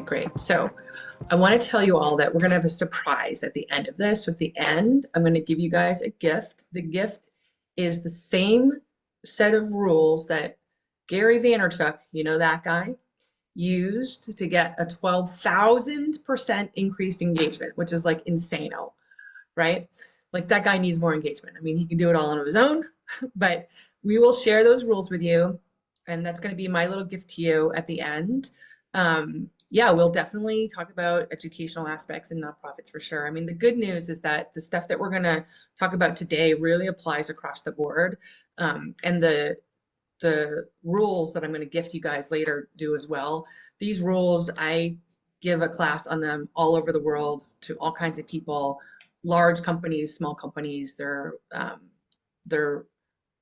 great. So I want to tell you all that we're going to have a surprise at the end of this. So at the end, I'm going to give you guys a gift. The gift is the same set of rules that Gary Vaynerchuk, you know that guy, used to get a 12,000% increased engagement, which is like insano, right? Like that guy needs more engagement. I mean, he can do it all on his own, but we will share those rules with you. And that's going to be my little gift to you at the end. Yeah, we'll definitely talk about educational aspects in nonprofits for sure. I mean, the good news is that the stuff that we're going to talk about today really applies across the board. And the rules that I'm going to gift you guys later do as well. These rules, I give a class on them all over the world to all kinds of people, large companies, small companies. They're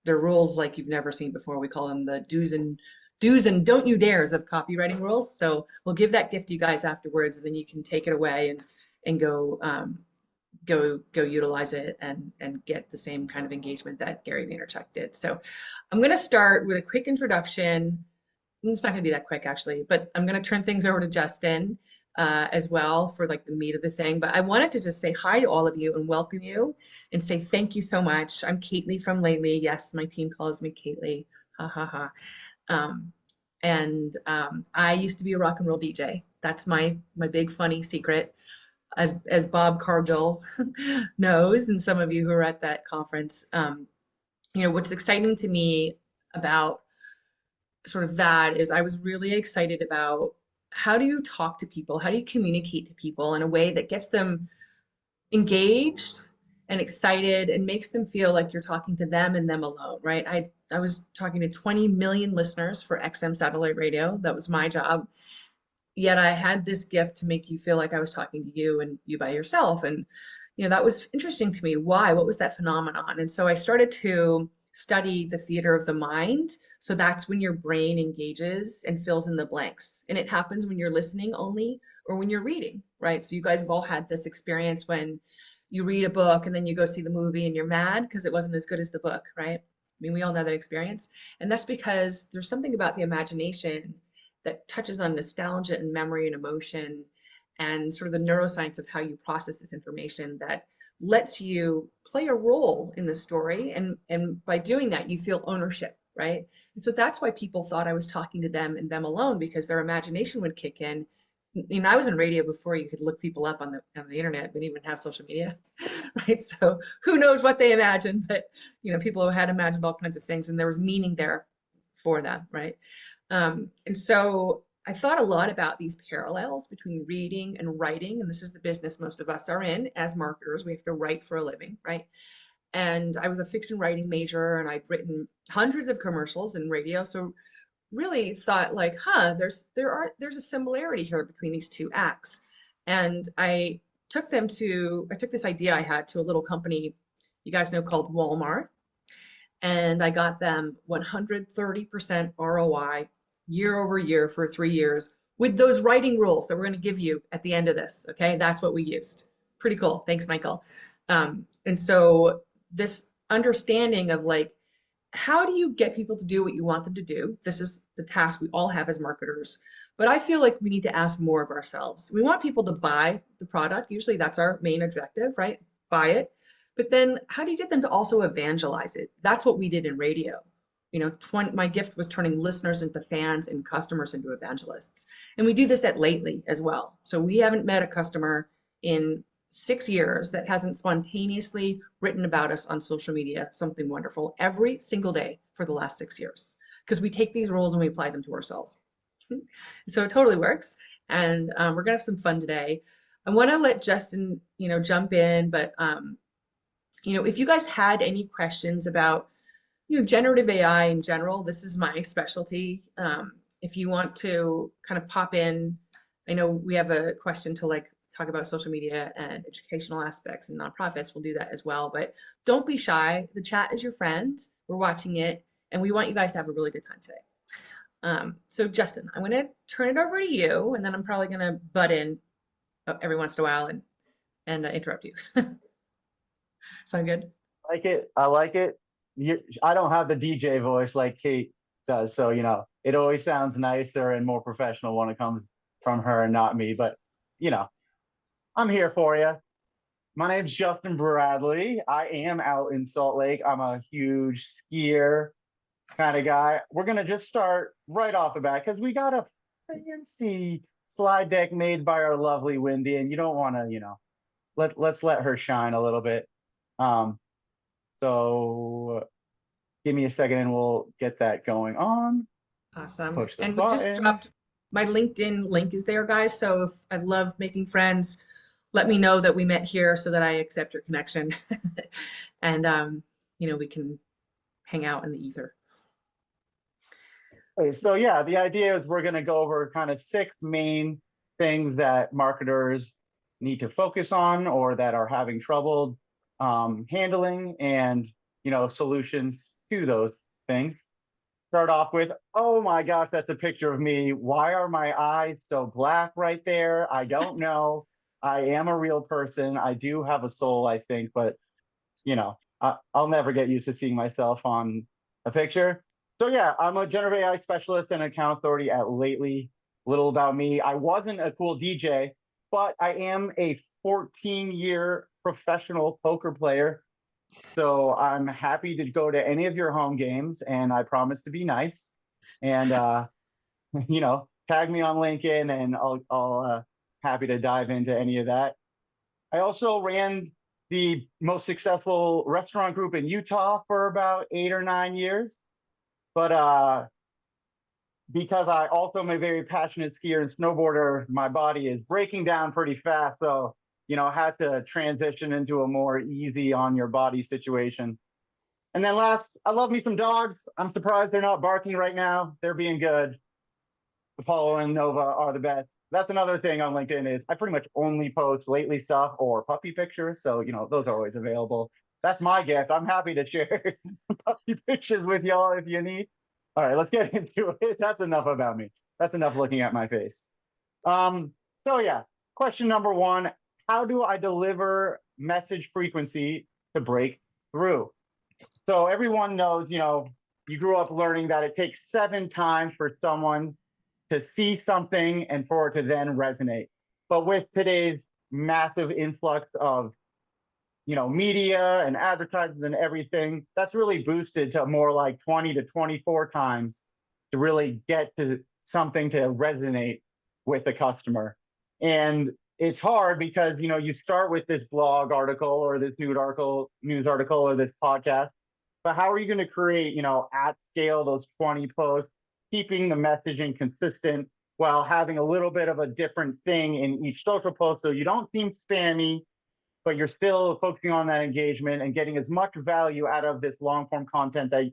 rules like you've never seen before. We call them the do's and don't you dares of copywriting rules. So we'll give that gift to you guys afterwards, and then you can take it away and go utilize it and get the same kind of engagement that Gary Vaynerchuk did. So I'm going to start with a quick introduction. It's not going to be that quick actually, but I'm going to turn things over to Justin as well for like the meat of the thing. But I wanted to just say hi to all of you and welcome you and say thank you so much. I'm Kately from Lately. Yes, my team calls me Kately. Ha ha ha. I used to be a rock and roll DJ. That's my big funny secret, as Bob Cargill knows, and some of you who are at that conference. What's exciting to me about sort of that is I was really excited about how do you talk to people? How do you communicate to people in a way that gets them engaged and excited and makes them feel like you're talking to them and them alone, right? I was talking to 20 million listeners for XM satellite radio. That was my job. Yet I had this gift to make you feel like I was talking to you and you by yourself. And, that was interesting to me. Why? What was that phenomenon? And so I started to study the theater of the mind. So that's when your brain engages and fills in the blanks. And it happens when you're listening only or when you're reading, right? So you guys have all had this experience when you read a book and then you go see the movie and you're mad because it wasn't as good as the book, right? I mean, we all know that experience. And that's because there's something about the imagination that touches on nostalgia and memory and emotion and sort of the neuroscience of how you process this information that lets you play a role in the story. And by doing that, you feel ownership, right? And so that's why people thought I was talking to them and them alone, because their imagination would kick in. I was in radio before you could look people up on the internet. We didn't even have social media, right? So who knows what they imagined, but people had imagined all kinds of things, and there was meaning there for them, right? And so I thought a lot about these parallels between reading and writing, and this is the business most of us are in as marketers. We have to write for a living, right? And I was a fiction writing major, and I'd written hundreds of commercials in radio, so really thought like, there's a similarity here between these two acts. And I took this idea I had to a little company you guys know called Walmart, and I got them 130% ROI year over year for 3 years with those writing rules that we're going to give you at the end of this. Okay, that's what we used. Pretty cool. Thanks, Michael. And so this understanding of like, how do you get people to do what you want them to do? This is the task we all have as marketers. But I feel like we need to ask more of ourselves. We want people to buy the product. Usually that's our main objective, right? Buy it. But then how do you get them to also evangelize it? That's what we did in radio. My gift was turning listeners into fans and customers into evangelists. And we do this at Lately as well. So we haven't met a customer in 6 years that hasn't spontaneously written about us on social media, something wonderful, every single day for the last 6 years, because we take these rules and we apply them to ourselves. So it totally works. And we're gonna have some fun today. I want to let Justin, jump in, but if you guys had any questions about generative AI in general, this is my specialty. If you want to kind of pop in, I know we have a question to like talk about social media and educational aspects and nonprofits. We'll do that as well, but don't be shy. The chat is your friend. We're watching it, and we want you guys to have a really good time today. So Justin, I'm going to turn it over to you, and then I'm probably going to butt in every once in a while and interrupt you. Sound good? Like it. I like it. I don't have the DJ voice like Kate does, so it always sounds nicer and more professional when it comes from her and not me, but you know, I'm here for you. My name's Justin Bradley. I am out in Salt Lake. I'm a huge skier kind of guy. We're gonna just start right off the bat because we got a fancy slide deck made by our lovely Wendy, and you don't want to, let's let her shine a little bit. Um, so give me a second and we'll get that going on. Awesome. Push the And we just button. dropped my LinkedIn link is there, guys. So if I love making friends, let me know that we met here so that I accept your connection. And we can hang out in the ether. Okay, so yeah, the idea is we're going to go over kind of 6 main things that marketers need to focus on or that are having trouble handling, and solutions to those things. Start off with, oh my gosh, that's a picture of me. Why are my eyes so black right there? I don't know. I am a real person. I do have a soul, I think, but I'll never get used to seeing myself on a picture. So yeah, I'm a generative AI specialist and account authority at Lately. Little about me. I wasn't a cool DJ, but I am a 14-year professional poker player. So I'm happy to go to any of your home games, and I promise to be nice. And tag me on LinkedIn, and I'll happy to dive into any of that. I also ran the most successful restaurant group in Utah for about 8 or 9 years. But because I also am a very passionate skier and snowboarder, my body is breaking down pretty fast. So, I had to transition into a more easy on your body situation. And then last, I love me some dogs. I'm surprised they're not barking right now. They're being good. Apollo and Nova are the best. That's another thing on LinkedIn is I pretty much only post Lately stuff or puppy pictures. So, those are always available. That's my gift. I'm happy to share puppy pictures with y'all if you need. All right, let's get into it. That's enough about me. That's enough looking at my face. So yeah, question number 1, how do I deliver message frequency to break through? So everyone knows, you grew up learning that it takes 7 times for someone to see something and for it to then resonate. But with today's massive influx of media and advertisers and everything, that's really boosted to more like 20 to 24 times to really get to something to resonate with the customer. And it's hard because you start with this blog article or this news article or this podcast, but how are you going to create at scale those 20 posts, keeping the messaging consistent while having a little bit of a different thing in each social post so you don't seem spammy, but you're still focusing on that engagement and getting as much value out of this long form content that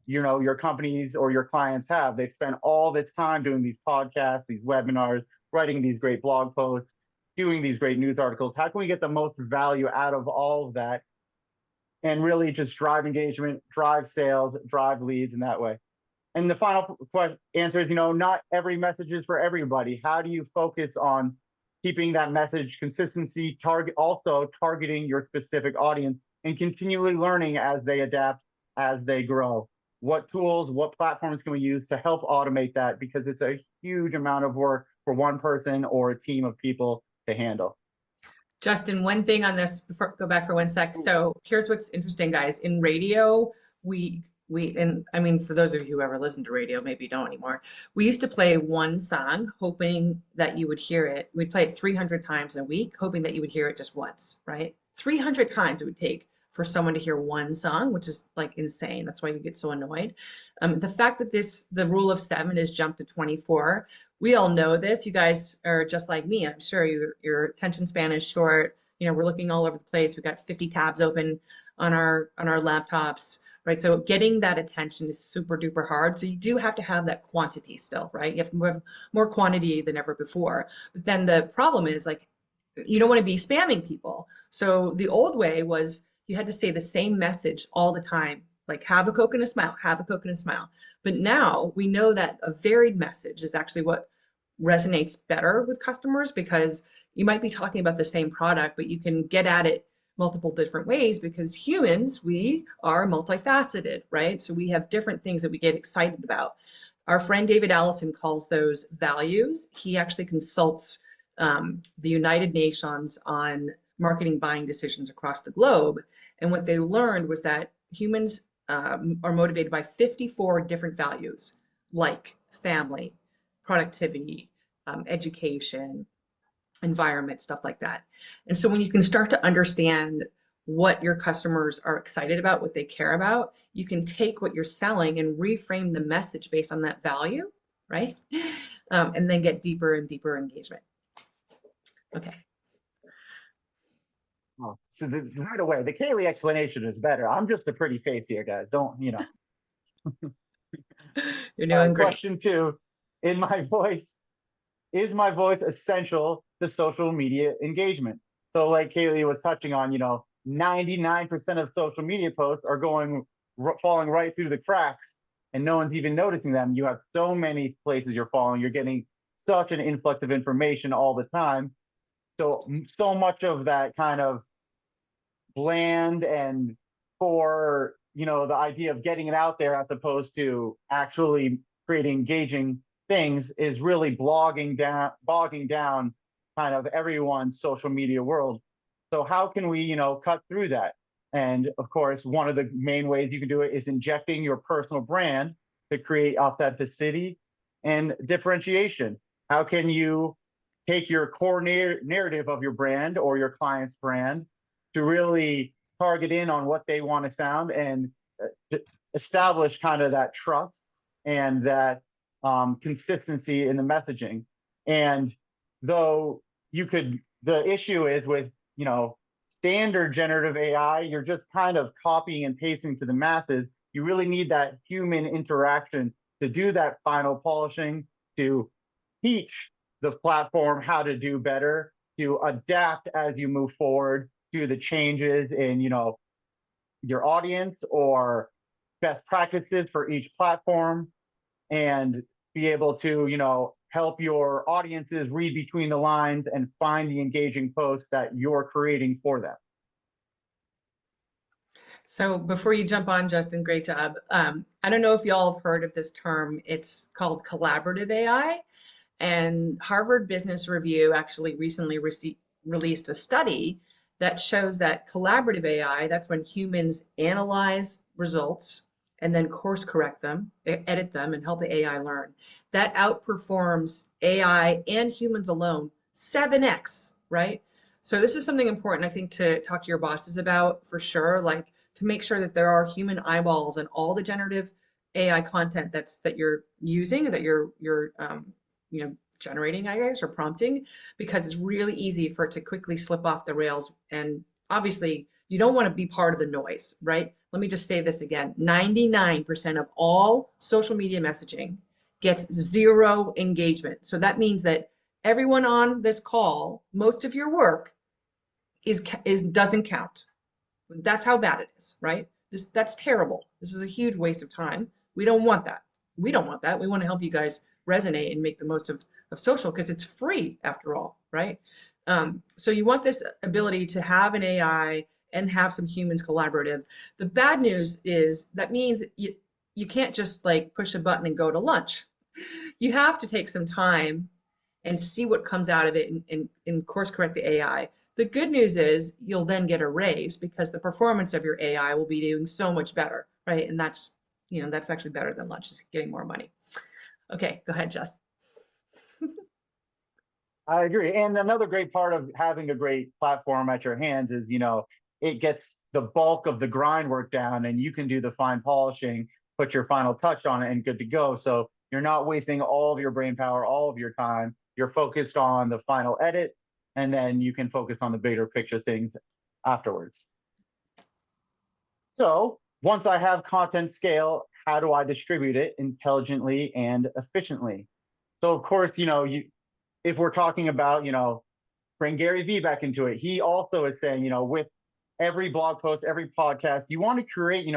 your companies or your clients have. They've spent all this time doing these podcasts, these webinars, writing these great blog posts, doing these great news articles. How can we get the most value out of all of that and really just drive engagement, drive sales, drive leads in that way? And the final answer is, not every message is for everybody. How do you focus on keeping that message consistency, also targeting your specific audience and continually learning as they adapt, as they grow? What tools, what platforms can we use to help automate that? Because it's a huge amount of work for one person or a team of people to handle. Justin, one thing on this, before go back for 1 sec. So here's what's interesting, guys. In radio, and I mean, for those of you who ever listened to radio, maybe you don't anymore. We used to play one song, hoping that you would hear it. We'd play it 300 times a week, hoping that you would hear it just once, right? 300 times it would take for someone to hear one song, which is like insane. That's why you get so annoyed. The fact that the rule of 7 is jumped to 24, we all know this. You guys are just like me. I'm sure your attention span is short. We're looking all over the place. We've got 50 tabs open on our laptops, right? So getting that attention is super duper hard. So you do have to have that quantity still, right? You have to have more quantity than ever before. But then the problem is like, you don't want to be spamming people. So the old way was you had to say the same message all the time, like have a Coke and a smile, have a Coke and a smile. But now we know that a varied message is actually what resonates better with customers, because you might be talking about the same product, but you can get at it multiple different ways because humans, we are multifaceted, right? So we have different things that we get excited about. Our friend David Allison calls those values. He actually consults the United Nations on marketing buying decisions across the globe. And what they learned was that humans are motivated by 54 different values, like family, productivity, education, environment, stuff like that. And so when you can start to understand what your customers are excited about, what they care about, you can take what you're selling and reframe the message based on that value, right? And then get deeper and deeper engagement. Okay. Oh, so this, right away, the Kaylee explanation is better. I'm just a pretty face here, guys. Don't, you know. You're doing great. Question two, in my voice, is my voice essential to social media engagement? So like Kaylee was touching on, 99% of social media posts are falling right through the cracks and no one's even noticing them. You have so many places you're following. You're getting such an influx of information all the time. So much of that kind of bland and for the idea of getting it out there as opposed to actually creating engaging things is really bogging down kind of everyone's social media world. So how can we cut through that? And of course, one of the main ways you can do it is injecting your personal brand to create authenticity and differentiation. How can you take your core narrative of your brand or your client's brand to really target in on what they want to sound and establish kind of that trust and that consistency in the messaging? And though the issue is with standard generative AI, you're just kind of copying and pasting to the masses. You really need that human interaction to do that final polishing, to teach the platform how to do better, to adapt as you move forward to the changes in your audience or best practices for each platform, and be able to help your audiences read between the lines and find the engaging posts that you're creating for them. So before you jump on, Justin, great job. I don't know if y'all have heard of this term. It's called collaborative AI. And Harvard Business Review actually recently released a study that shows that collaborative AI, that's when humans analyze results and then course correct them, edit them, and help the AI learn. That outperforms AI and humans alone 7x, right? So this is something important, I think, to talk to your bosses about for sure, like to make sure that there are human eyeballs and all the generative AI content that you're using, that you're generating, I guess, or prompting, because it's really easy for it to quickly slip off the rails. And obviously, you don't want to be part of the noise, right? Let me just say this again. 99% of all social media messaging gets zero engagement. So that means that everyone on this call, most of your work is doesn't count. That's how bad it is, right? That's terrible. This is a huge waste of time. We don't want that. We don't want that. We want to help you guys resonate and make the most of social because it's free after all, right? So you want this ability to have an AI and have some humans collaborative. The bad news is that means you can't just like push a button and go to lunch. You have to take some time and see what comes out of it and course correct the AI. The good news is you'll then get a raise because the performance of your AI will be doing so much better, right? And that's actually better than lunch, is getting more money. Okay, go ahead, Just. I agree. And another great part of having a great platform at your hands is, it gets the bulk of the grind work down and you can do the fine polishing, put your final touch on it and good to go. So you're not wasting all of your brain power, all of your time. You're focused on the final edit, and then you can focus on the bigger picture things afterwards. So once I have content scale, how do I distribute it intelligently and efficiently? So of course, if we're talking about, bring Gary Vee back into it, he also is saying, with every blog post, every podcast, you want to create,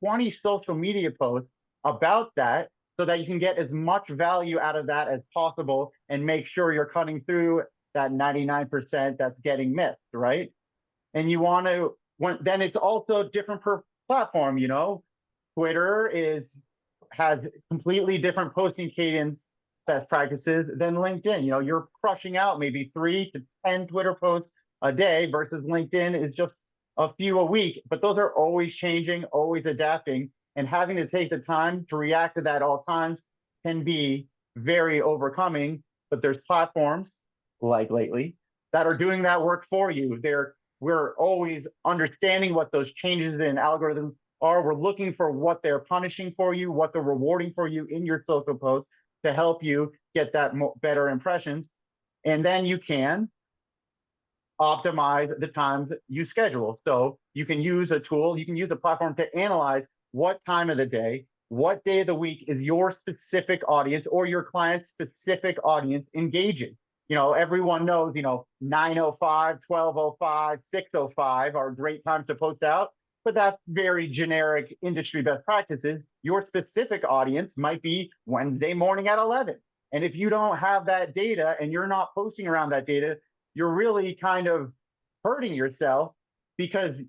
20 social media posts about that so that you can get as much value out of that as possible and make sure you're cutting through that 99% that's getting missed, right? And you want to, then it's also different per platform, you know. Twitter has completely different posting cadence best practices than LinkedIn. You know, you're crushing out maybe 3 to 10 Twitter posts a day versus LinkedIn is just a few a week, but those are always changing, always adapting, and having to take the time to react to that at all times can be very overcoming. But there's platforms like Lately that are doing that work for you. We're always understanding what those changes in algorithms are. We're looking for what they're punishing for you, what they're rewarding for you in your social posts to help you get that better impressions. And then you can optimize the times you schedule. So you can use a tool, you can use a platform to analyze what time of the day, what day of the week is your specific audience or your client's specific audience engaging. You know, everyone knows, you know, 9:05, 12:05, 6:05 are great times to post out, but that's very generic industry best practices. Your specific audience might be Wednesday morning at 11. And if you don't have that data and you're not posting around that data, you're really kind of hurting yourself because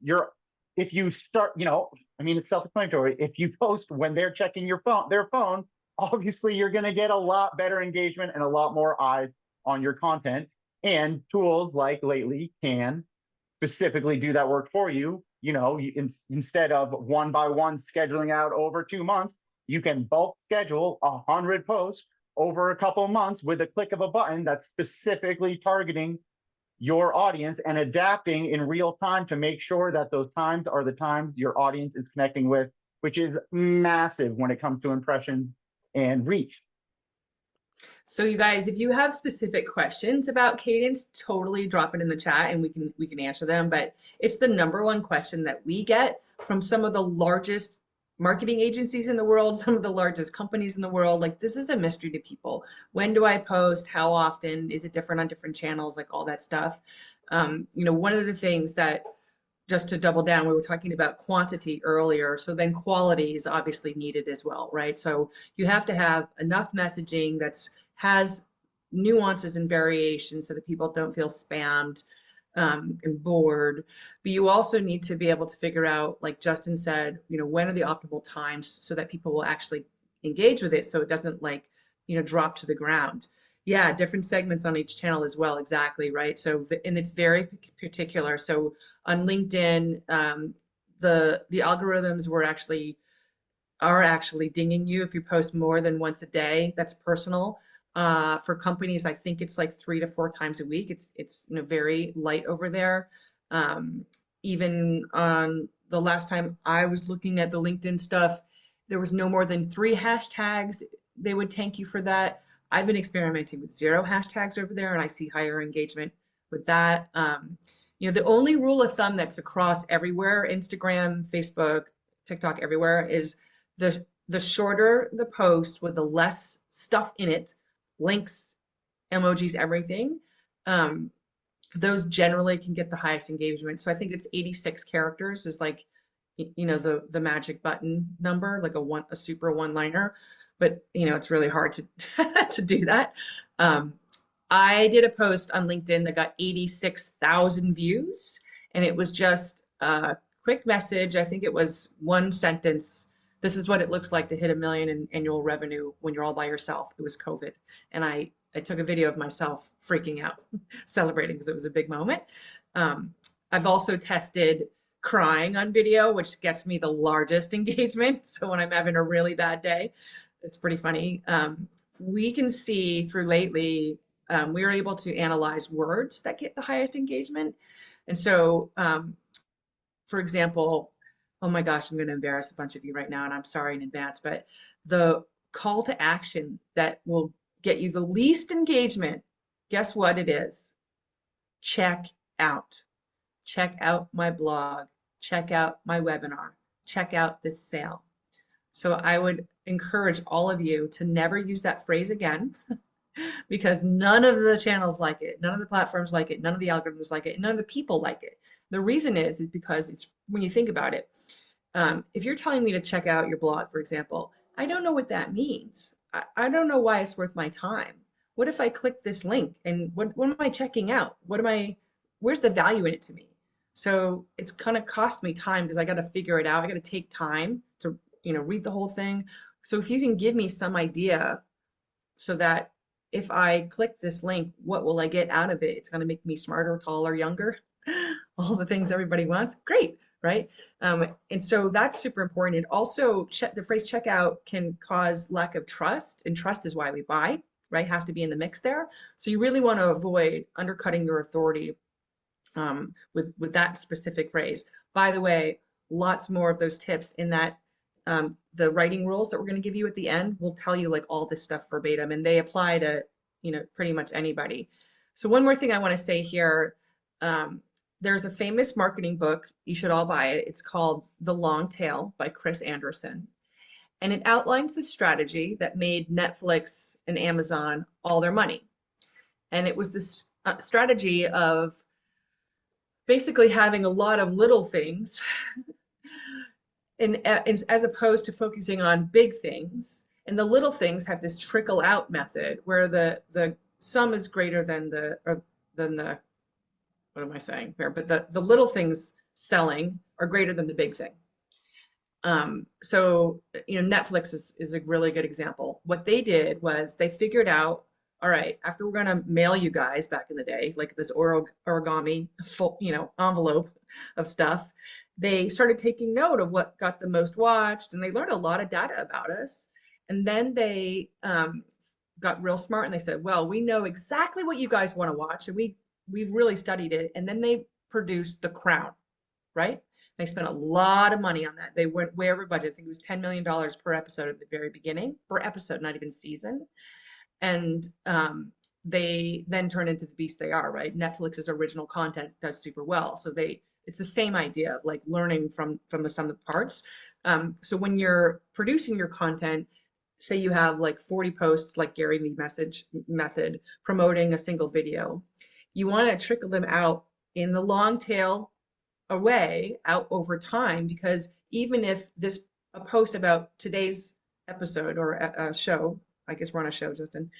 if you start, you know, I mean, it's self-explanatory. If you post when they're checking their phone, obviously you're going to get a lot better engagement and a lot more eyes on your content. And tools like Lately can specifically do that work for you. You know, instead of one by one scheduling out over 2 months, you can bulk schedule 100 posts over a couple months with a click of a button that's specifically targeting your audience and adapting in real time to make sure that those times are the times your audience is connecting with, which is massive when it comes to impressions and reach. So you guys, if you have specific questions about cadence, totally drop it in the chat and we can answer them. But it's the number one question that we get from some of the largest marketing agencies in the world, some of the largest companies in the world. Like, this is a mystery to people. When do I post? How often? Is it different on different channels? Like all that stuff. You know, one of the things that, just to double down, we were talking about quantity earlier, so then quality is obviously needed as well, right? So you have to have enough messaging that's has nuances and variations so that people don't feel spammed and bored. But you also need to be able to figure out, like Justin said, you know, when are the optimal times so that people will actually engage with it so it doesn't, like, you know, drop to the ground. Yeah, different segments on each channel as well, exactly, right? So, and it's very particular. So on LinkedIn, the algorithms are actually dinging you if you post more than once a day. That's personal. For companies, I think it's like 3 to 4 times a week. It's you know, very light over there. Um, Even on the last time I was looking at the LinkedIn stuff, there was no more than 3 hashtags. They would thank you for that. I've been experimenting with 0 hashtags over there, and I see higher engagement with that. You know, the only rule of thumb that's across everywhere, Instagram, Facebook, TikTok, everywhere, is the shorter the post with the less stuff in it, links, emojis, everything, um, those generally can get the highest engagement. So I think it's 86 characters is like, you know, the magic button number, like a super one-liner. But you know, it's really hard to to do that. Um, I did a post on LinkedIn that got 86,000 views, and it was just a quick message. I think it was one sentence. This is what it looks like to hit 1 million in annual revenue when you're all by yourself. It was COVID. And I took a video of myself freaking out, celebrating because it was a big moment. I've also tested crying on video, which gets me the largest engagement. So when I'm having a really bad day, it's pretty funny. We can see through Lately, we are able to analyze words that get the highest engagement. And so, for example, oh my gosh, I'm going to embarrass a bunch of you right now, and I'm sorry in advance, but the call to action that will get you the least engagement, guess what it is? Check out. Check out my blog. Check out my webinar. Check out this sale. So I would encourage all of you to never use that phrase again because none of the channels like it, none of the platforms like it, none of the algorithms like it, none of the people like it. The reason is because it's, when you think about it, if you're telling me to check out your blog, for example, I don't know what that means. I don't know why it's worth my time. What if I click this link and what am I checking out? Where's the value in it to me? So it's kind of cost me time because I got to figure it out. I got to take time to, read the whole thing. So if you can give me some idea so that if I click this link, what will I get out of it? It's going to make me smarter, taller, younger, all the things everybody wants. Great, right? And so that's super important. And also, the phrase checkout can cause lack of trust, and trust is why we buy, right? Has to be in the mix there. So you really want to avoid undercutting your authority with that specific phrase. By the way, lots more of those tips in that the writing rules that we're going to give you at the end will tell you like all this stuff verbatim, and they apply to pretty much anybody. So one more thing I want to say here. There's a famous marketing book. You should all buy it. It's called The Long Tail by Chris Anderson. And it outlines the strategy that made Netflix and Amazon all their money. And it was this strategy of basically having a lot of little things as opposed to focusing on big things. And the little things have this trickle out method where the sum is greater than the what am I saying here? But the little things selling are greater than the big thing. So Netflix is a really good example. What they did was they figured out, all right, after we're gonna mail you guys back in the day, like this origami full, envelope of stuff, they started taking note of what got the most watched, and they learned a lot of data about us. And then they got real smart and they said, well, we know exactly what you guys want to watch, and we've really studied it. And then they produced The Crown, right? They spent a lot of money on that. They went way over budget. I think it was $10 million per episode at the very beginning, per episode, not even season. And they then turned into the beast they are, right? Netflix's original content does super well. So it's the same idea of like learning from the sum of the parts. So when you're producing your content, say you have like 40 posts like Gary Vee method promoting a single video, you want to trickle them out in the long tail away out over time, because even if a post about today's episode or a show, I guess we're on a show, Justin,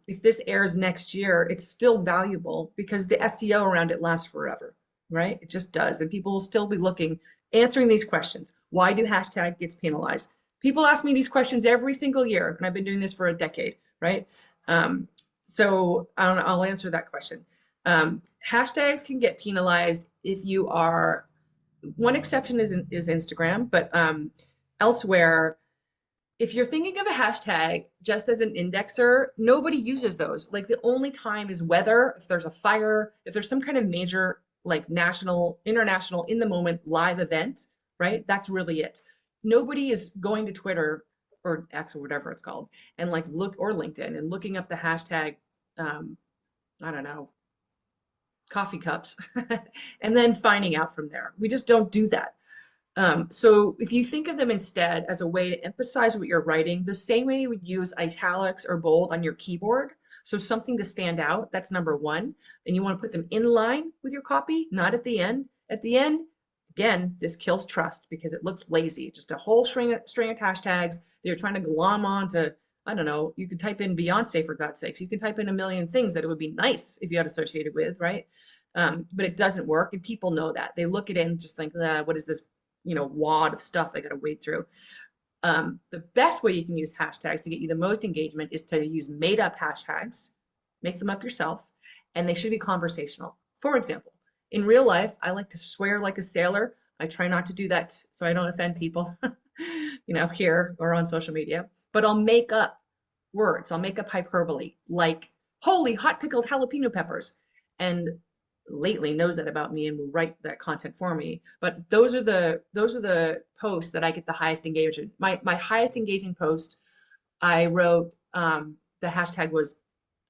if this airs next year, it's still valuable because the SEO around it lasts forever, right? It just does. And people will still be answering these questions. Why do hashtag gets penalized? People ask me these questions every single year, and I've been doing this for a decade, right? So I'll answer that question. Hashtags can get penalized if you are, one exception is Instagram, but elsewhere, if you're thinking of a hashtag just as an indexer, nobody uses those. Like the only time is weather, if there's a fire, if there's some kind of major, like national, international, in the moment live event, right? That's really it. Nobody is going to Twitter or X or whatever it's called and like or LinkedIn and looking up the hashtag, I don't know, coffee cups and then finding out from there. We just don't do that. So if you think of them instead as a way to emphasize what you're writing, the same way you would use italics or bold on your keyboard, so something to stand out, that's number one. And you want to put them in line with your copy, not at the end. At the end, again, this kills trust because it looks lazy. Just a whole string of hashtags that you're trying to glom onto. I don't know, you could type in Beyonce for God's sakes. You can type in a million things that it would be nice if you had associated with, right? But it doesn't work, and people know that. They look at it and just think, what is this, wad of stuff I got to wade through. The best way you can use hashtags to get you the most engagement is to use made up hashtags, make them up yourself, and they should be conversational. For example, in real life, I like to swear like a sailor. I try not to do that so I don't offend people, here or on social media, but I'll make up words. I'll make up hyperbole like, holy hot pickled jalapeno peppers. And Lately knows that about me and will write that content for me. But those are the posts that I get the highest engagement. My highest engaging post, I wrote, the hashtag was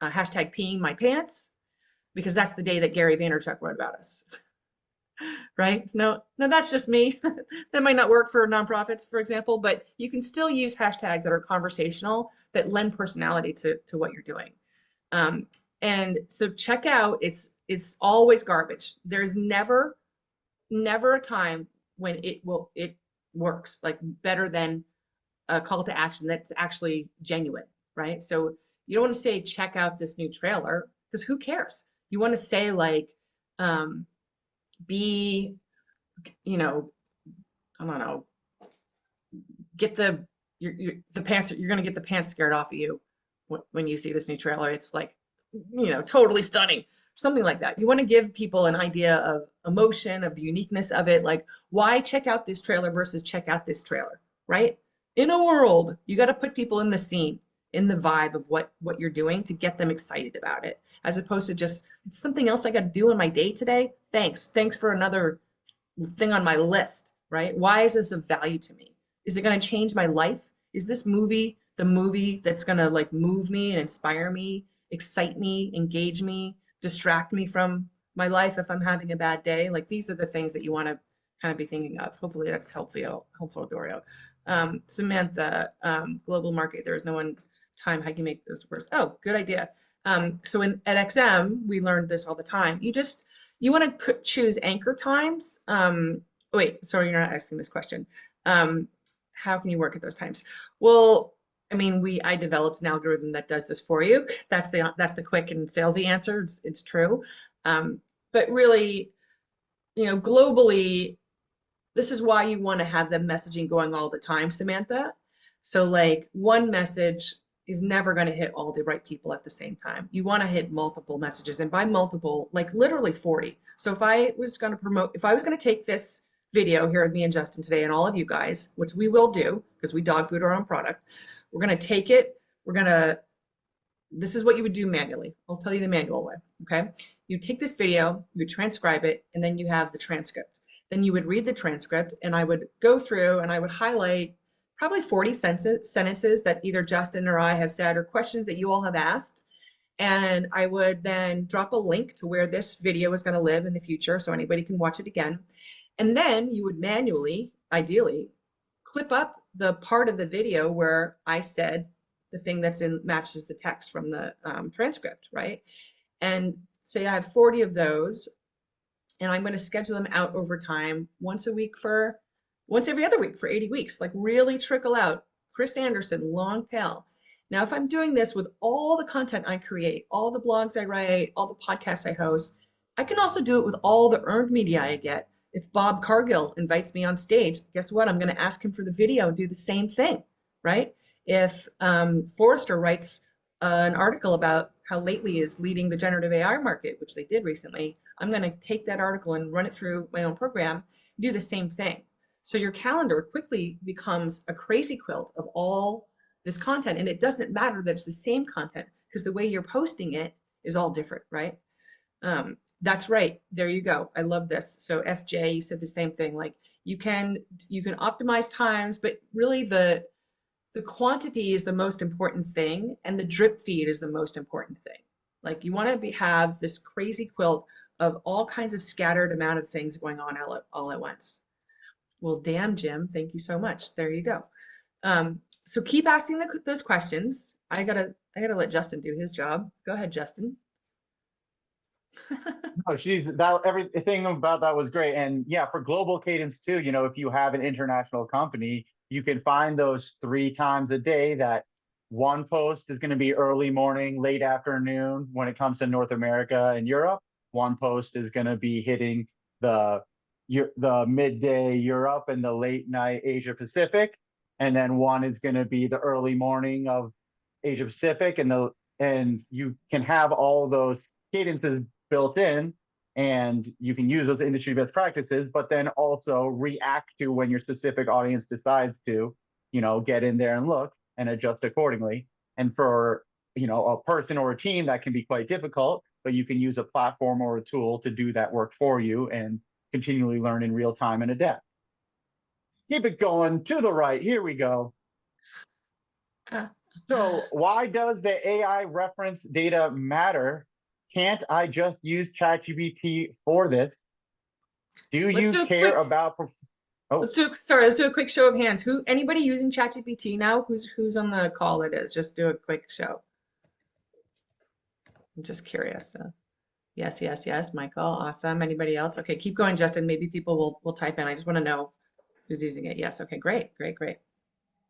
hashtag peeing my pants, because that's the day that Gary Vaynerchuk wrote about us. Right? No, that's just me. That might not work for nonprofits, for example, but you can still use hashtags that are conversational that lend personality to what you're doing. And so check out, it's always garbage. There's never a time when it works like better than a call to action that's actually genuine, right? So you don't want to say check out this new trailer, because who cares? You want to say like, be, you know, I don't know, get the pants, you're gonna get the pants scared off of you when you see this new trailer. It's like, totally stunning, something like that. You want to give people an idea of emotion, of the uniqueness of it, like why check out this trailer versus check out this trailer, right? In a world, you got to put people in the scene, in the vibe of what you're doing to get them excited about it, as opposed to just it's something else I got to do in my day today. Thanks for another thing on my list, right? Why is this of value to me? Is it going to change my life? Is this movie the movie that's going to like move me and inspire me, excite me, engage me, distract me from my life if I'm having a bad day? Like these are the things that you want to kind of be thinking of. Hopefully that's helpful, Dorio. Samantha, global market, there is no one time how you make those words. Oh, good idea. So at XM, we learned this all the time. You want to choose anchor times. Wait, sorry, you're not asking this question. How can you work at those times? Well, I mean, I developed an algorithm that does this for you. That's the quick and salesy answer. It's true. But really, globally, this is why you want to have the messaging going all the time, Samantha. So like one message is never going to hit all the right people at the same time. You want to hit multiple messages, and by multiple, like literally 40. So if I was going to take this video here with me and Justin today and all of you guys, which we will do because we dog food our own product, we're going to take it, this is what you would do manually. I'll tell you the manual way, okay? You take this video, you would transcribe it, and then you have the transcript. Then you would read the transcript, and I would go through and I would highlight probably 40 sentences that either Justin or I have said or questions that you all have asked. And I would then drop a link to where this video is going to live in the future so anybody can watch it again. And then you would manually, ideally, clip up the part of the video where I said the thing matches the text from the transcript, right? And say I have 40 of those, and I'm going to schedule them out over time, once every other week for 80 weeks, like really trickle out. Chris Anderson, long tail. Now, if I'm doing this with all the content I create, all the blogs I write, all the podcasts I host, I can also do it with all the earned media I get. If Bob Cargill invites me on stage, guess what? I'm going to ask him for the video and do the same thing, right? If Forrester writes an article about how Lately is leading the generative AI market, which they did recently, I'm going to take that article and run it through my own program, do the same thing. So your calendar quickly becomes a crazy quilt of all this content. And it doesn't matter that it's the same content because the way you're posting it is all different, right? That's right. There you go. I love this. So SJ, you said the same thing. Like you can optimize times, but really the quantity is the most important thing, and the drip feed is the most important thing. Like you want to have this crazy quilt of all kinds of scattered amount of things going on all at once. Well, damn, Jim, thank you so much. There you go. So keep asking those questions. I gotta let Justin do his job. Go ahead, Justin. No, everything about that was great. And yeah, for global cadence too, if you have an international company, you can find those 3 times a day that one post is going to be early morning, late afternoon when it comes to North America and Europe. One post is going to be hitting the midday Europe and the late night Asia Pacific. And then one is going to be the early morning of Asia Pacific, and you can have all those cadences built in, and you can use those industry best practices, but then also react to when your specific audience decides to, get in there and look and adjust accordingly. And for, a person or a team, that can be quite difficult, but you can use a platform or a tool to do that work for you and continually learn in real time and adapt. Keep it going to the right. Here we go. So why does the AI reference data matter? Can't I just use ChatGPT for this? Do you care about? Let's do a quick show of hands. Anybody using ChatGPT now? Who's on the call? It is. Just do a quick show. I'm just curious. Yes, Michael. Awesome. Anybody else? Okay, keep going, Justin. Maybe people will type in. I just want to know who's using it. Yes. Okay. Great.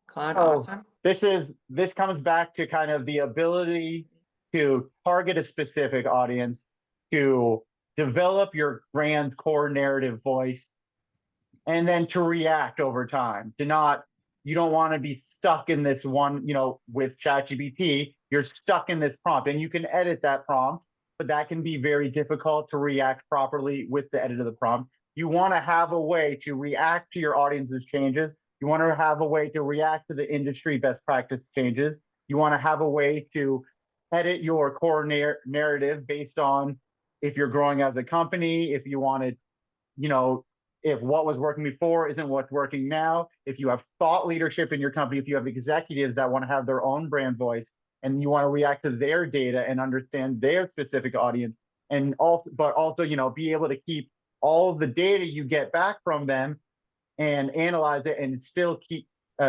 Claude. Awesome. This comes back to kind of the ability to target a specific audience, to develop your brand's core narrative voice, and then to react over time. You don't want to be stuck in this one, with ChatGPT, you're stuck in this prompt, and you can edit that prompt, but that can be very difficult to react properly with the edit of the prompt. You want to have a way to react to your audience's changes. You want to have a way to react to the industry best practice changes. You want to have a way to edit your core narrative based on if you're growing as a company, if you want to, if what was working before isn't what's working now, if you have thought leadership in your company, if you have executives that want to have their own brand voice and you want to react to their data and understand their specific audience, and also, be able to keep all of the data you get back from them and analyze it and still keep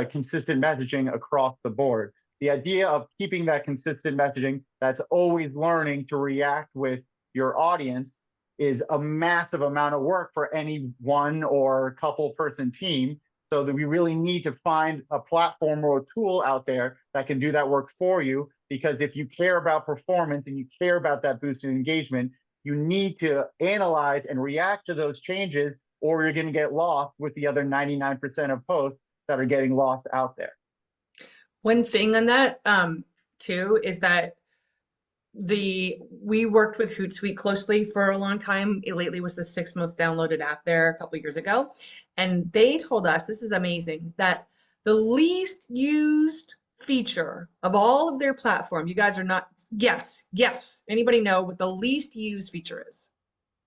consistent messaging across the board. The idea of keeping that consistent messaging that's always learning to react with your audience is a massive amount of work for any one or couple person team. So that we really need to find a platform or a tool out there that can do that work for you. Because if you care about performance and you care about that boosted engagement, you need to analyze and react to those changes, or you're going to get lost with the other 99% of posts that are getting lost out there. One thing on that, too, is that we worked with Hootsuite closely for a long time. It lately was the 6th most downloaded app there a couple years ago. And they told us, this is amazing, that the least used feature of all of their platform, you guys are not, yes, anybody know what the least used feature is?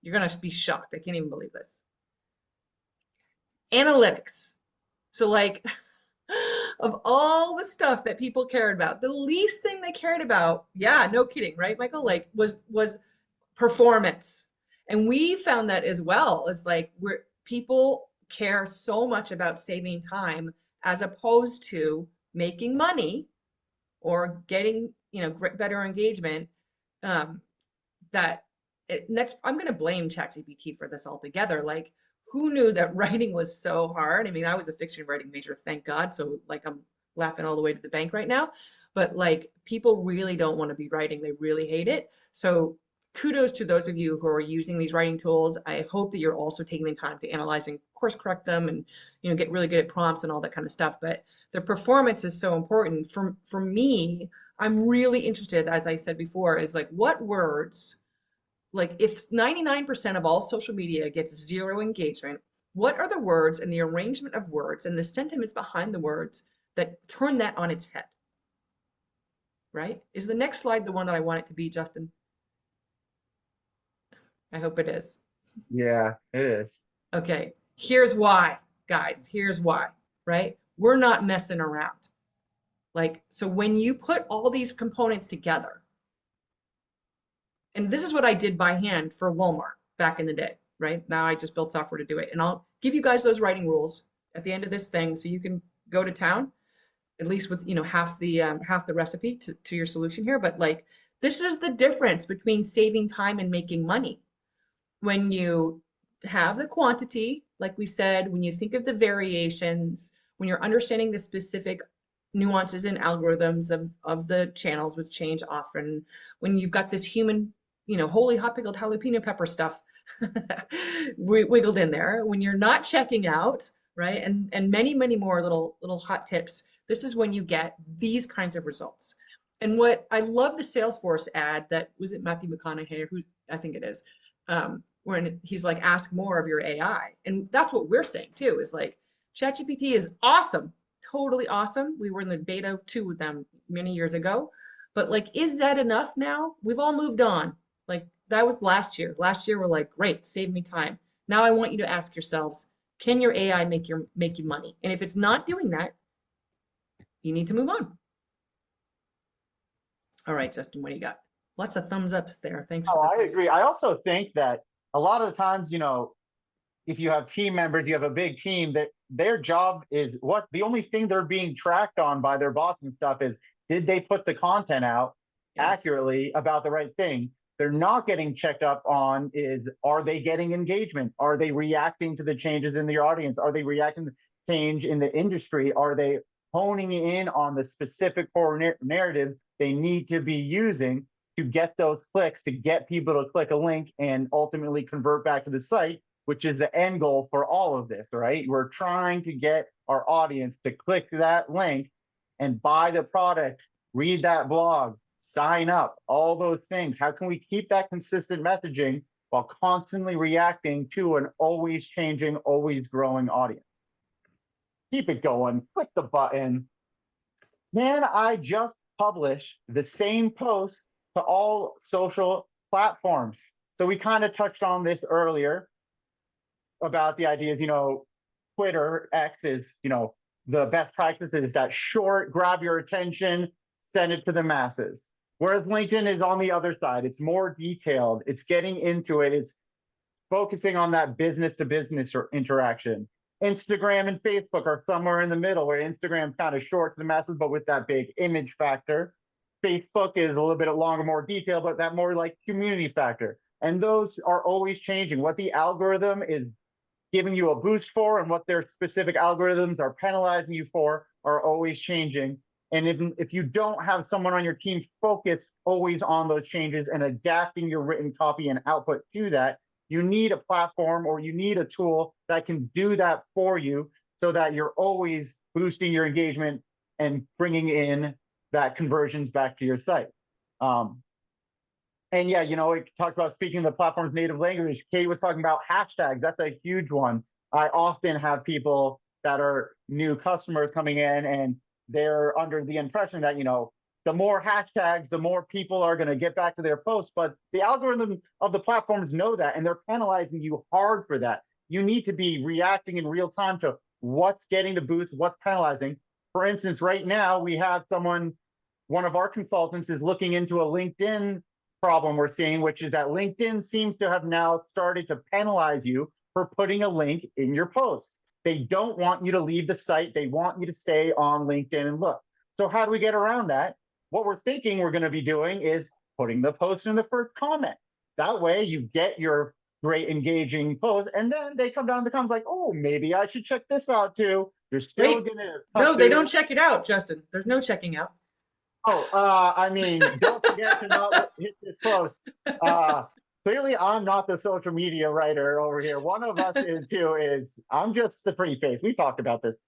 You're going to be shocked. I can't even believe this. Analytics. So like, of all the stuff that people cared about, the least thing they cared about, yeah, no kidding, right, Michael? Like was performance. And we found that as well, is like people care so much about saving time as opposed to making money or getting, better engagement, that next, I'm going to blame ChatGPT for this altogether. Like, who knew that writing was so hard? I mean, I was a fiction writing major, thank God. So like I'm laughing all the way to the bank right now. But like people really don't want to be writing. They really hate it. So kudos to those of you who are using these writing tools. I hope that you're also taking the time to analyze and course correct them and get really good at prompts and all that kind of stuff. But the performance is so important. For me, I'm really interested, as I said before, is like what words, like if 99% of all social media gets 0 engagement, what are the words and the arrangement of words and the sentiments behind the words that turn that on its head? Right? Is the next slide the one that I want it to be, Justin? I hope it is. Yeah, it is. Okay, here's why, guys. Here's why, right? We're not messing around. Like, so when you put all these components together, and this is what I did by hand for Walmart back in the day, right? Now I just built software to do it. And I'll give you guys those writing rules at the end of this thing so you can go to town, at least with, half the recipe to your solution here. But like, this is the difference between saving time and making money. When you have the quantity, like we said, when you think of the variations, when you're understanding the specific nuances and algorithms of the channels, which change often, when you've got this human, holy hot pickled jalapeno pepper stuff wiggled in there, when you're not checking out, right? And many, many more little hot tips. This is when you get these kinds of results. And what I love the Salesforce ad that was it Matthew McConaughey, who I think it is, when he's like, ask more of your AI. And that's what we're saying too, is like, ChatGPT is awesome, totally awesome. We were in the beta 2 with them many years ago. But like, is that enough now? We've all moved on. Like that was last year. Last year we're like, great, save me time. Now I want you to ask yourselves, can your AI make you money? And if it's not doing that, you need to move on. All right, Justin, what do you got? Lots of thumbs ups there. Thanks for I agree. I also think that a lot of the times, if you have team members, you have a big team, that their job is the only thing they're being tracked on by their boss and stuff is, did they put the content out accurately about the right thing? They're not getting checked up on is, are they getting engagement? Are they reacting to the changes in the audience? Are they reacting to change in the industry? Are they honing in on the specific core narrative they need to be using to get those clicks, to get people to click a link and ultimately convert back to the site, which is the end goal for all of this, right? We're trying to get our audience to click that link and buy the product, read that blog, sign up, all those things. How can we keep that consistent messaging while constantly reacting to an always changing, always growing audience? Keep it going, click the button. Man, I just published the same post to all social platforms. So we kind of touched on this earlier about the ideas, Twitter, X is, the best practice is that short, grab your attention, send it to the masses. Whereas LinkedIn is on the other side. It's more detailed. It's getting into it. It's focusing on that business to business or interaction. Instagram and Facebook are somewhere in the middle, where Instagram kind of short to the masses, but with that big image factor. Facebook is a little bit longer, more detailed, but that more like community factor. And those are always changing. What the algorithm is giving you a boost for and what their specific algorithms are penalizing you for are always changing. And if you don't have someone on your team focused always on those changes and adapting your written copy and output to that, you need a platform or you need a tool that can do that for you so that you're always boosting your engagement and bringing in that conversions back to your site. And yeah, it talks about speaking the platform's native language. Kate was talking about hashtags. That's a huge one. I often have people that are new customers coming in and they're under the impression that, the more hashtags, the more people are going to get back to their posts. But the algorithm of the platforms know that, and they're penalizing you hard for that. You need to be reacting in real time to what's getting the boost, what's penalizing. For instance, right now we have one of our consultants is looking into a LinkedIn problem we're seeing, which is that LinkedIn seems to have now started to penalize you for putting a link in your post. They don't want you to leave the site. They want you to stay on LinkedIn and look. So how do we get around that? What we're thinking we're going to be doing is putting the post in the first comment. That way you get your great engaging post, and then they come down in the comments like, oh, maybe I should check this out too. You're still Wait, going to no, they don't check it out, Justin. There's no checking out. Oh, don't forget to not hit this post. Clearly, I'm not the social media writer over here. One of us is too. I'm just the pretty face. We talked about this.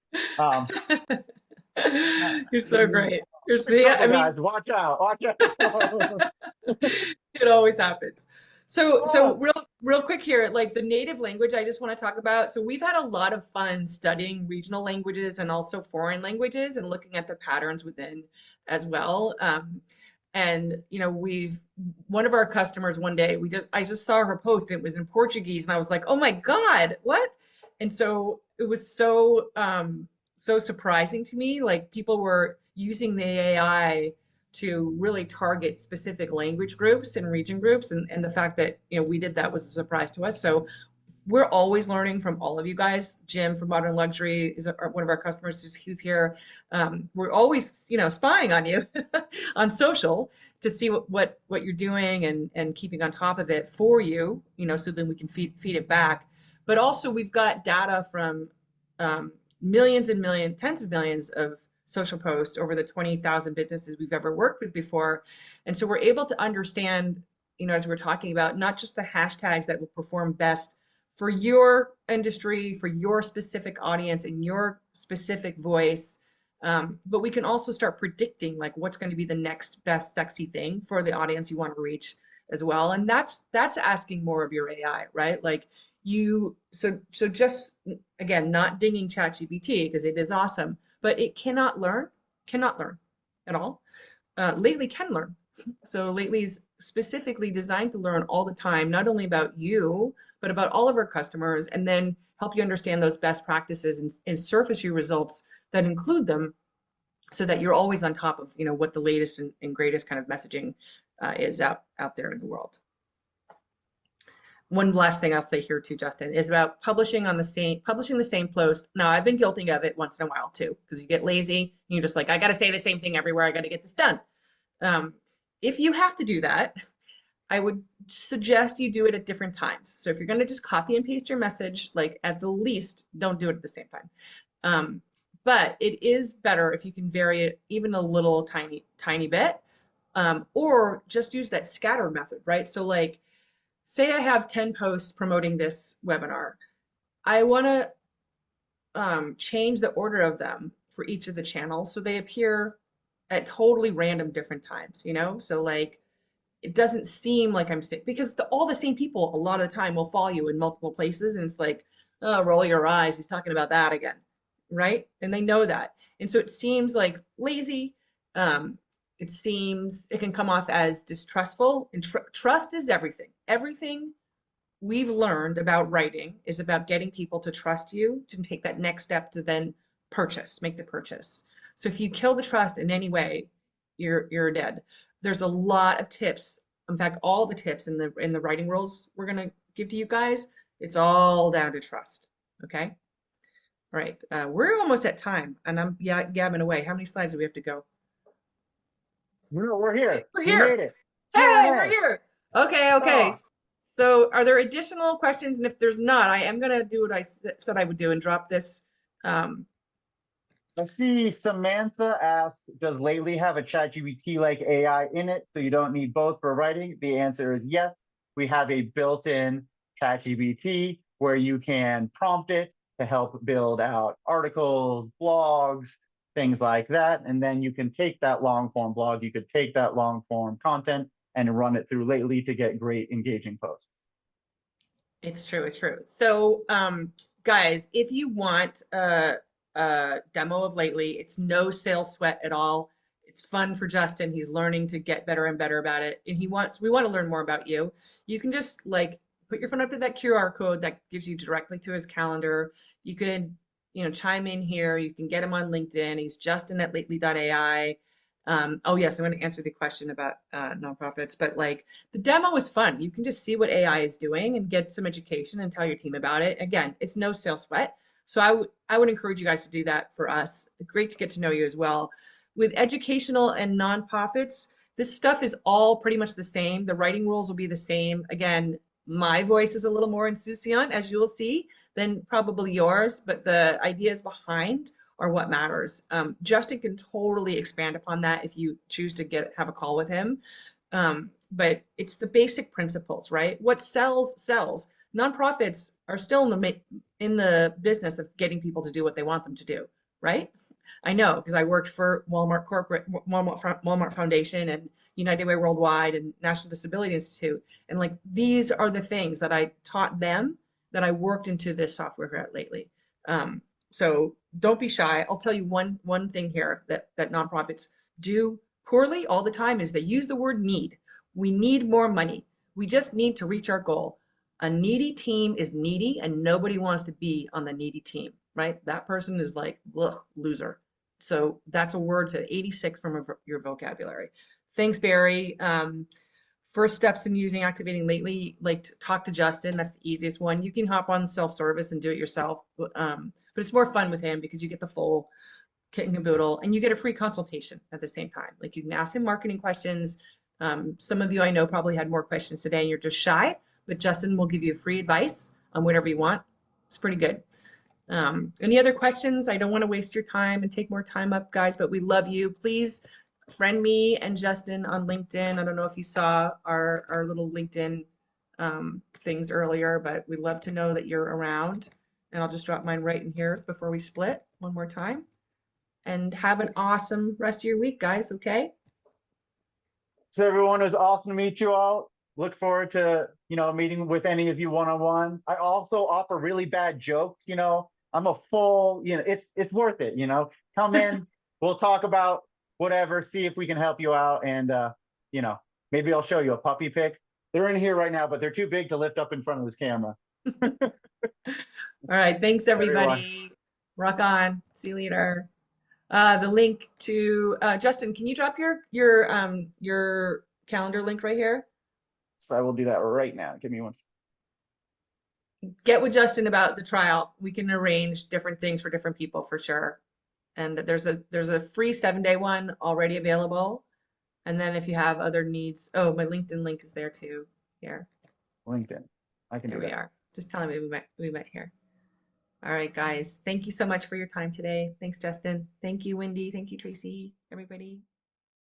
You're so great. You're I'm in see, trouble, guys. Watch out! Watch out! it always happens. So Oh, real quick here, like the native language I just want to talk about. So we've had a lot of fun studying regional languages and also foreign languages and looking at the patterns within as well. And we've one of our customers one day, I just saw her post and it was in Portuguese and I was like, oh my God, what? And so it was so surprising to me. Like people were using the AI to really target specific language groups and region groups, and the fact that we did that was a surprise to us. So we're always learning from all of you guys. Jim from Modern Luxury is one of our customers who's here. We're always spying on you on social to see what you're doing and keeping on top of it for you, so then we can feed it back. But also we've got data from millions and millions, tens of millions of social posts over the 20,000 businesses we've ever worked with before. And so we're able to understand, as we're talking about, not just the hashtags that will perform best for your industry, for your specific audience and your specific voice, but we can also start predicting like what's going to be the next best sexy thing for the audience you want to reach as well. And that's asking more of your AI, right? Like so just again, not dinging ChatGPT because it is awesome, but it cannot learn at all. Lately can learn. So Lately is specifically designed to learn all the time, not only about you, but about all of our customers, and then help you understand those best practices and surface you results that include them so that you're always on top of what the latest and greatest kind of messaging is out there in the world. One last thing I'll say here too, Justin, is about publishing the same post. Now, I've been guilty of it once in a while too, because you get lazy and you're just like, I got to say the same thing everywhere. I got to get this done. If you have to do that, I would suggest you do it at different times. So if you're going to just copy and paste your message, like at the least, don't do it at the same time. But it is better if you can vary it even a little tiny bit. Or just use that scatter method, right? So like, say I have 10 posts promoting this webinar. I want to change the order of them for each of the channels so they appear at totally random different times, you know? So like it doesn't seem like I'm sick because all the same people a lot of the time will follow you in multiple places and it's like, oh, roll your eyes, he's talking about that again, right? And they know that. And so it seems like lazy. It seems it can come off as distrustful and trust is everything. Everything we've learned about writing is about getting people to trust you to take that next step to then make the purchase. So if you kill the trust in any way, you're dead. There's a lot of tips. In fact, all the tips in the writing rules we're gonna give to you guys, it's all down to trust. Okay. All right. We're almost at time, and I'm gabbing away. How many slides do we have to go? No, we're Okay, here. we're We made here. it. Hey, we're Q&A. here. Okay, okay. Oh, So are there additional questions? And if there's not, I am gonna do what I said I would do and drop this. Um, I see Samantha asks, does Lately have a ChatGPT like AI in it so you don't need both for writing? The answer is yes. We have a built-in ChatGPT where you can prompt it to help build out articles, blogs, things like that. And then you can take that long form blog, you could take that long form content and run it through Lately to get great engaging posts. it's true, it's true. So, guys, if you want a demo of Lately, it's no sales sweat at all. It's fun for Justin. He's learning to get better and better about it. And we want to learn more about you. You can just like put your phone up to that QR code that gives you directly to his calendar. You could, chime in here. You can get him on LinkedIn. He's Justin at lately.ai. Oh yes, I'm going to answer the question about nonprofits, but like the demo is fun. You can just see what AI is doing and get some education and tell your team about it. Again, it's no sales sweat. So I would encourage you guys to do that for us. Great to get to know you as well. With educational and nonprofits, this stuff is all pretty much the same. The writing rules will be the same. Again, my voice is a little more insouciant, as you will see, than probably yours, but the ideas behind are what matters. Justin can totally expand upon that if you choose to have a call with him. But it's the basic principles, right? What sells sells. Nonprofits are still in the business of getting people to do what they want them to do, right? I know because I worked for Walmart Foundation and United Way Worldwide and National Disability Institute, and like these are the things that I taught them that I worked into this software here at Lately. So don't be shy. I'll tell you one thing here that nonprofits do poorly all the time is they use the word need. We need more money. We just need to reach our goal. A needy team is needy and nobody wants to be on the needy team, right? That person is like, ugh, loser. So that's a word to 86 from your vocabulary. Thanks, Barry. First steps in using Activating Lately, like talk to Justin. That's the easiest one. You can hop on self-service and do it yourself, but it's more fun with him because you get the full kit and caboodle and you get a free consultation at the same time. Like you can ask him marketing questions. Some of you I know probably had more questions today and you're just shy, but Justin will give you free advice on whatever you want. It's pretty good. Any other questions? I don't want to waste your time and take more time up, guys, but we love you. Please friend me and Justin on LinkedIn. I don't know if you saw our little LinkedIn things earlier, but we'd love to know that you're around. And I'll just drop mine right in here before we split one more time. And have an awesome rest of your week, guys, okay? So everyone, it was awesome to meet you all. Look forward to, meeting with any of you one-on-one. I also offer really bad jokes, I'm a full, it's worth it, come in, we'll talk about whatever, see if we can help you out. And, maybe I'll show you a puppy pic. They're in here right now, but they're too big to lift up in front of this camera. All right, thanks Everyone. everybody. Rock on. See you later. The link to Justin, can you drop your calendar link right here? So I will do that right now. Give me one second. Get with Justin about the trial. We can arrange different things for different people for sure. And there's a free 7-day one already available. And then if you have other needs, oh, my LinkedIn link is there too. Here, LinkedIn. I can here do we that. are. Just telling me we met here. All right, guys. Thank you so much for your time today. Thanks, Justin. Thank you, Wendy. Thank you, Tracy. Everybody.